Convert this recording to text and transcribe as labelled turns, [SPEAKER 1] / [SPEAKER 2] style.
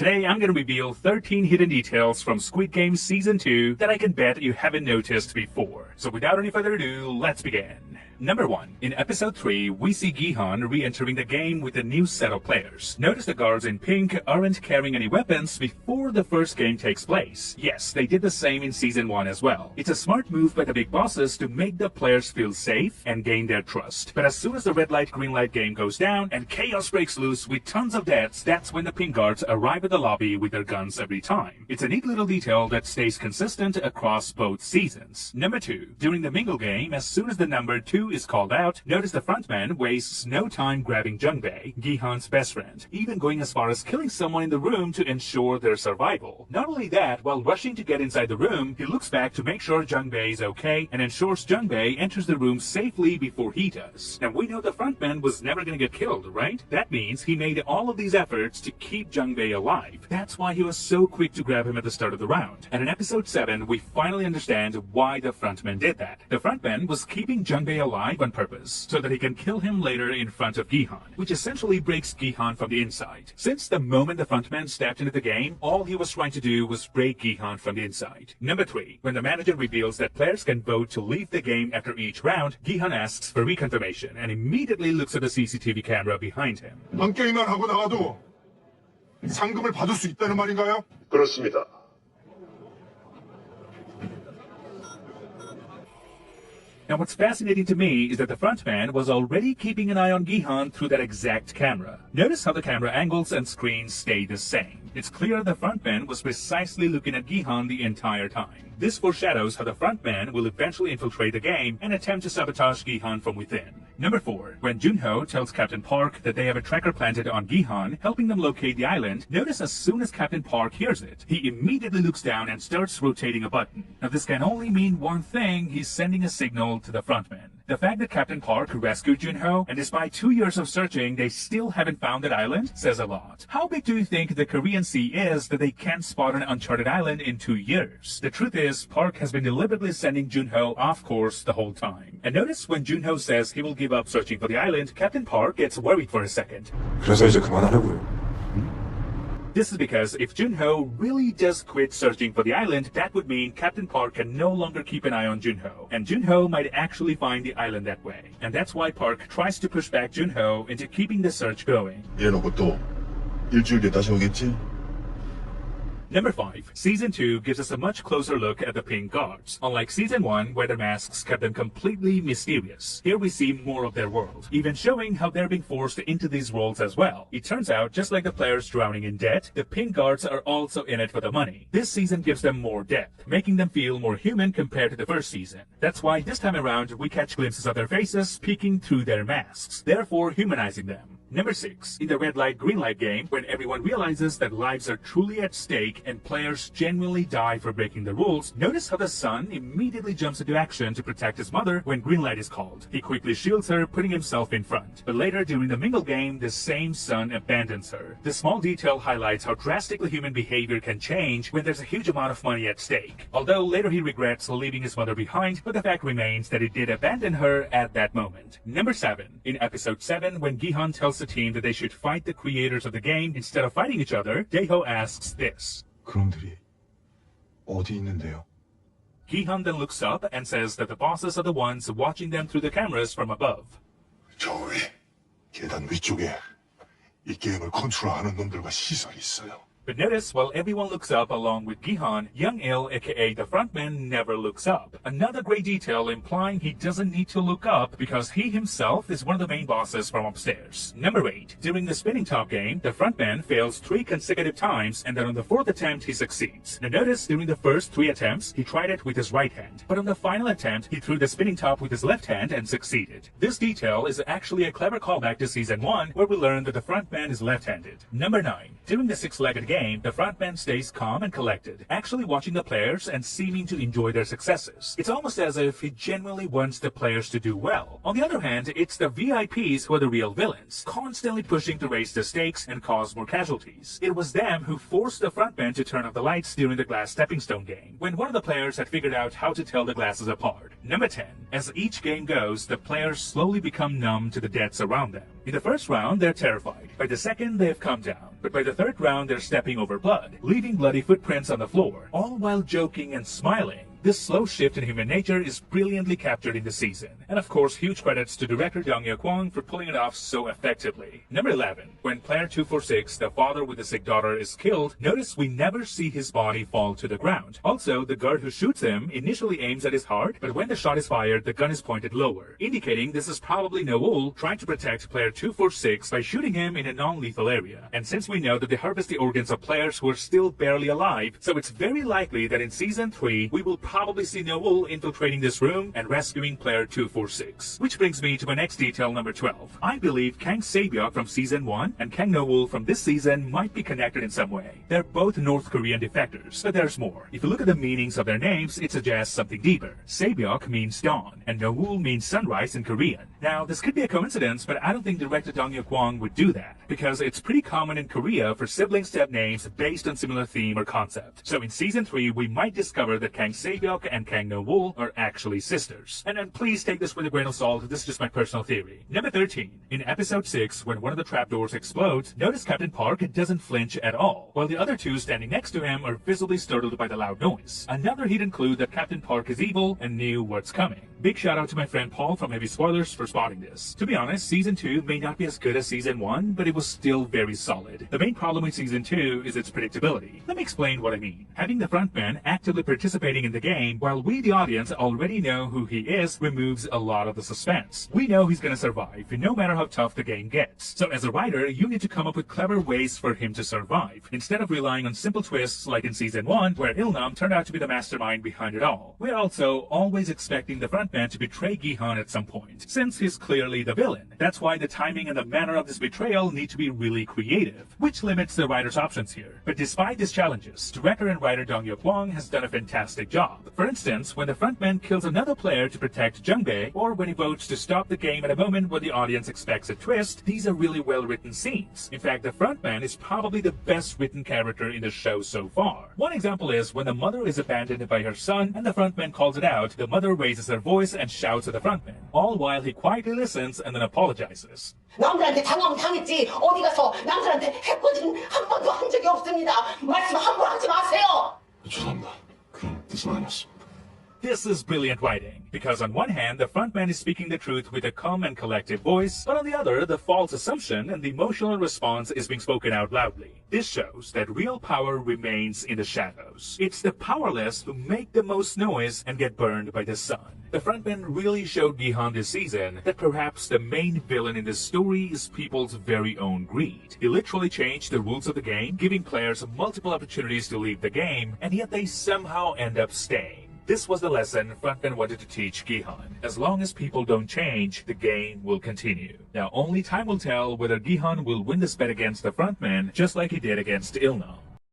[SPEAKER 1] Today I'm going to reveal 13 hidden details from Squid Game Season 2 that I can bet you haven't noticed before. So without any further ado, let's begin. Number 1. In Episode 3, we see Gi-hun re-entering the game with a new set of players. Notice the guards in pink aren't carrying any weapons before the first game takes place. Yes, they did the same in Season 1 as well. It's a smart move by the big bosses to make the players feel safe and gain their trust. But as soon as the red light, green light game goes down and chaos breaks loose with tons of deaths, that's when the pink guards arrive at the lobby with their guns every time. It's a neat little detail that stays consistent across both seasons. Number 2. During the mingle game, as soon as the number 2 is called out, notice the frontman wastes no time grabbing Jung-bae, Gi-hun's best friend, even going as far as killing someone in the room to ensure their survival. Not only that, while rushing to get inside the room, he looks back to make sure Jung-bae is okay and ensures Jung-bae enters the room safely before he does. Now we know the frontman was never going to get killed, right? That means he made all of these efforts to keep Jung-bae alive. That's why he was so quick to grab him at the start of the round. And in Episode 7, we finally understand why the frontman did that. The frontman was keeping Jung-bae alive on purpose, so that he can kill him later in front of Gi-hun, which essentially breaks Gi-hun from the inside. Since the moment the frontman stepped into the game, all he was trying to do was break Gi-hun from the inside. Number 3. When the manager reveals that players can vote to leave the game after each round, Gi-hun asks for reconfirmation and immediately looks at the CCTV camera behind him.
[SPEAKER 2] 한 게임만 하고 나가도 상금을 받을 수 있다는 말인가요?
[SPEAKER 3] 그렇습니다.
[SPEAKER 1] Now what's fascinating to me is that the frontman was already keeping an eye on Gi-hun through that exact camera. Notice how the camera angles and screens stay the same. It's clear the frontman was precisely looking at Gi-hun the entire time. This foreshadows how the frontman will eventually infiltrate the game and attempt to sabotage Gi-hun from within. Number 4. When Junho tells Captain Park that they have a tracker planted on Gi-hun, helping them locate the island, notice as soon as Captain Park hears it, he immediately looks down and starts rotating a button. Now this can only mean one thing: he's sending a signal to the frontman. The fact that Captain Park rescued Junho, and despite 2 years of searching, they still haven't found that island, says a lot. How big do you think the Korean Sea is that they can't spot an uncharted island in 2 years? The truth is, Park has been deliberately sending Junho off course the whole time. And notice when Junho says he will give up searching for the island, Captain Park gets worried for a second.
[SPEAKER 2] 그래서 이제 그만하려고요.
[SPEAKER 1] This is because if Junho really does quit searching for the island, that would mean Captain Park can no longer keep an eye on Junho, and Junho might actually find the island that way. And that's why Park tries to push back Junho into keeping the search going.
[SPEAKER 2] 이래놓고 또 일주일 뒤에 다시 오겠지?
[SPEAKER 1] Number 5. Season 2 gives us a much closer look at the pink guards. Unlike Season 1, where their masks kept them completely mysterious, here we see more of their world, even showing how they're being forced into these worlds as well. It turns out, just like the players drowning in debt, the pink guards are also in it for the money. This season gives them more depth, making them feel more human compared to the first season. That's why this time around, we catch glimpses of their faces peeking through their masks, therefore humanizing them. Number 6. In the red light, green light game, when everyone realizes that lives are truly at stake and players genuinely die for breaking the rules, notice how the son immediately jumps into action to protect his mother when green light is called. He quickly shields her, putting himself in front. But later, during the mingle game, the same son abandons her. This small detail highlights how drastically human behavior can change when there's a huge amount of money at stake. Although later he regrets leaving his mother behind, but the fact remains that he did abandon her at that moment. Number 7. In Episode 7, when Gi-hun tells the team that they should fight the creators of the game instead of fighting each other, Daeho asks this.
[SPEAKER 2] 그놈들이 어디 있는데요?
[SPEAKER 1] Gi-hun then looks up and says that the bosses are the ones watching them through the cameras from above.
[SPEAKER 2] 저 위, 계단 위쪽에 이 게임을 컨트롤하는 놈들과 시설이 있어요.
[SPEAKER 1] But notice, while everyone looks up along with Gi-hun, Young Il, aka the frontman, never looks up. Another great detail implying he doesn't need to look up because he himself is one of the main bosses from upstairs. Number 8. During the spinning top game, the frontman fails 3 consecutive times, and then on the 4th attempt he succeeds. Now notice, during the first 3 attempts, he tried it with his right hand, but on the final attempt, he threw the spinning top with his left hand and succeeded. This detail is actually a clever callback to Season 1, where we learn that the frontman is left-handed. Number 9. During the 6-legged game, the frontman stays calm and collected, actually watching the players and seeming to enjoy their successes. It's almost as if he genuinely wants the players to do well. On the other hand, it's the VIPs who are the real villains, constantly pushing to raise the stakes and cause more casualties. It was them who forced the frontman to turn off the lights during the glass stepping stone game, when one of the players had figured out how to tell the glasses apart. Number 10. As each game goes, the players slowly become numb to the deaths around them. In the first round, they're terrified. By the second, they have calmed down. But by the third round, they're stepping over blood, leaving bloody footprints on the floor, all while joking and smiling. This slow shift in human nature is brilliantly captured in the season. And of course, huge credits to director Dong-Yeok Kwang for pulling it off so effectively. Number 11. When player 246, the father with the sick daughter, is killed, notice we never see his body fall to the ground. Also, the guard who shoots him initially aims at his heart, but when the shot is fired, the gun is pointed lower, indicating this is probably Noel trying to protect player 246 by shooting him in a non-lethal area. And since we know that they harvest the organs of players who are still barely alive, so it's very likely that in Season 3, we will probably see Noel infiltrating this room and rescuing player 246. Which brings me to my next detail, number 12. I believe Kang Se-byuk from Season 1 and Kang Noel from this season might be connected in some way. They're both North Korean defectors, but there's more. If you look at the meanings of their names, it suggests something deeper. Se-byuk means dawn, and Noel means sunrise in Korean. Now, this could be a coincidence, but I don't think director Dong-Yeok Kwang would do that, because it's pretty common in Korea for siblings to have names based on similar theme or concept. So in Season 3, we might discover that Kang Se-byuk and Kang No-wool are actually sisters. And please take this with a grain of salt, this is just my personal theory. Number 13. In episode 6, when one of the trapdoors explodes, notice Captain Park doesn't flinch at all, while the other two standing next to him are visibly startled by the loud noise. Another hidden clue that Captain Park is evil and knew what's coming. Big shout out to my friend Paul from Heavy Spoilers for spotting this. To be honest, Season 2 may not be as good as Season 1, but it was still very solid. The main problem with Season 2 is its predictability. Let me explain what I mean. Having the frontman actively participating in the game, while we the audience already know who he is, removes a lot of the suspense. We know he's gonna survive, no matter how tough the game gets. So as a writer, you need to come up with clever ways for him to survive, instead of relying on simple twists like in Season 1, where Il-nam turned out to be the mastermind behind it all. We're also always expecting the frontman to betray Gi-hun at some point, since he's clearly the villain. That's why the timing and the manner of this betrayal need to be really creative, which limits the writer's options here. But despite these challenges, director and writer Dong-Yeok Kwang has done a fantastic job. For instance, when the frontman kills another player to protect Jung-bae, or when he votes to stop the game at a moment where the audience expects a twist, these are really well-written scenes. In fact, the frontman is probably the best written character in the show so far. One example is when the mother is abandoned by her son and the frontman calls it out, the mother raises her voice and shouts at the frontman, all while he quietly listens and then apologizes.
[SPEAKER 3] 남들한테 당하면 당했지 어디 가서 남들한테 해코지는 한 번도 한 적이 없습니다. 말씀 함부로 하지 마세요.
[SPEAKER 2] 죄송합니다. 그런 뜻은 아니었습니다.
[SPEAKER 1] This is brilliant writing, because on one hand, the frontman is speaking the truth with a calm and collective voice, but on the other, the false assumption and the emotional response is being spoken out loudly. This shows that real power remains in the shadows. It's the powerless who make the most noise and get burned by the sun. The frontman really showed Gi-hun this season that perhaps the main villain in this story is people's very own greed. He literally changed the rules of the game, giving players multiple opportunities to leave the game, and yet they somehow end up staying. This was the lesson frontman wanted to teach Gi-hun. As long as people don't change, the game will continue. Now, only time will tell whether Gi-hun will win this bet against the frontman, just like he did against Il-nam.